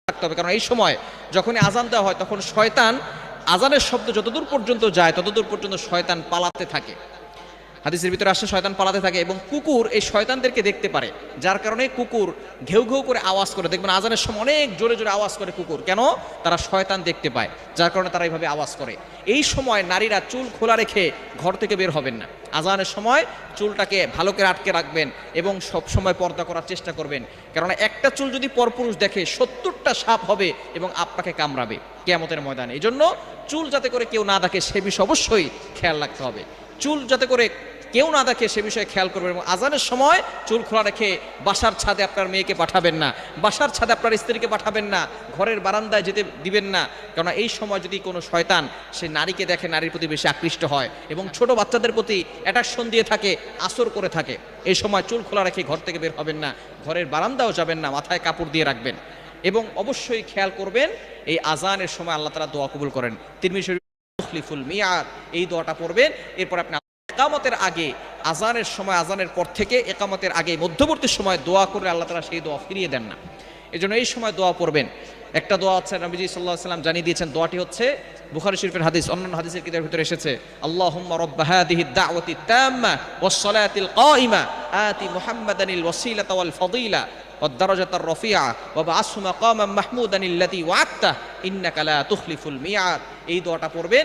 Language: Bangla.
রাখতে হবে, কারণ এই সময় যখনই আজান দেওয়া হয় তখন শয়তান আজানের শব্দ যতদূর পর্যন্ত যায় ততদূর পর্যন্ত শয়তান পালাতে থাকে। হাদিসের ভিতরে আসছে শয়তান পালাতে থাকে এবং কুকুর এই শয়তানদেরকে দেখতে পারে, যার কারণে কুকুর ঘেউ ঘেউ করে আওয়াজ করে। দেখবেন আজানের সময় অনেক জোরে জোরে আওয়াজ করে কুকুর, কেন? তারা শয়তান দেখতে পায়, যার কারণে তারা এইভাবে আওয়াজ করে। এই সময় নারীরা চুল খোলা রেখে ঘর থেকে বের হবেন না। আজানের সময় চুলটাকে ভালো করে আটকে রাখবেন এবং সব সময় পর্দা করার চেষ্টা করবেন, কেননা একটা চুল যদি পরপুরুষ দেখে 70টা সাপ হবে এবং আপনাকে কামড়াবে কিয়ামতের ময়দানে। এই জন্য চুল যাতে করে কেউ না দেখে সে বিষয়ে অবশ্যই খেয়াল রাখতে হবে। চুল যাতে করে কেউ না দেখে সে বিষয়ে খেয়াল করবেন এবং আজানের সময় চুল খোলা রেখে বাসার ছাদে আপনার মেয়েকে পাঠাবেন না, বাসার ছাদে আপনার স্ত্রীকে পাঠাবেন না, ঘরের বারান্দায় যেতে দিবেন না, কেননা এই সময় যদি কোনো শয়তান সে নারীকে দেখে নারীর প্রতি বেশি আকৃষ্ট হয় এবং ছোট বাচ্চাদের প্রতি অ্যাট্রাকশন দিয়ে থাকে, আসর করে থাকে। এই সময় চুল খোলা রেখে ঘর থেকে বের হবেন না, ঘরের বারান্দাও যাবেন না, মাথায় কাপড় দিয়ে রাখবেন এবং অবশ্যই খেয়াল করবেন এই আজানের সময় আল্লাহ তাআলা দোয়া কবুল করেন। তিরমিজি তুখলিফুল মিয়াদ, এই দোয়াটা পড়বেন। এরপর আপনি একামতের আগে, আজানের সময়, আজানের পর থেকে একামতের আগে মধ্যবর্তী সময় দোয়া করে আল্লাহ তাআলা সেই দোয়া ফিরিয়ে দেন না। এই জন্য এই সময় দোয়া পড়বেন। একটা দোয়া আছে, নবীজি সাল্লাল্লাহু আলাইহি ওয়াসাল্লাম জানিয়ে দিয়েছেন, দোয়াটি হচ্ছে বুখারী শরীফের হাদিস, অন্যান্য হাদিসের কিতাবের ভিতরে এসেছে, আল্লাহুম্মা রাব্বা হাযিহিদ দাওয়াতিত তাম্মা ওয়াস সালাতিল কাইমা আতি মুহাম্মাদানিল ওয়াসিলাতা ওয়াল ফাদিলা ওয়াদ দারাজাতার রাফিআ ওয়া বা'আসহু মাকামান মাহমুদান আল্লাযী ওয়া'আদতা ইন্নাকা লা তুখলিফুল মিয়াদ। এই দোয়াটা পড়বেন।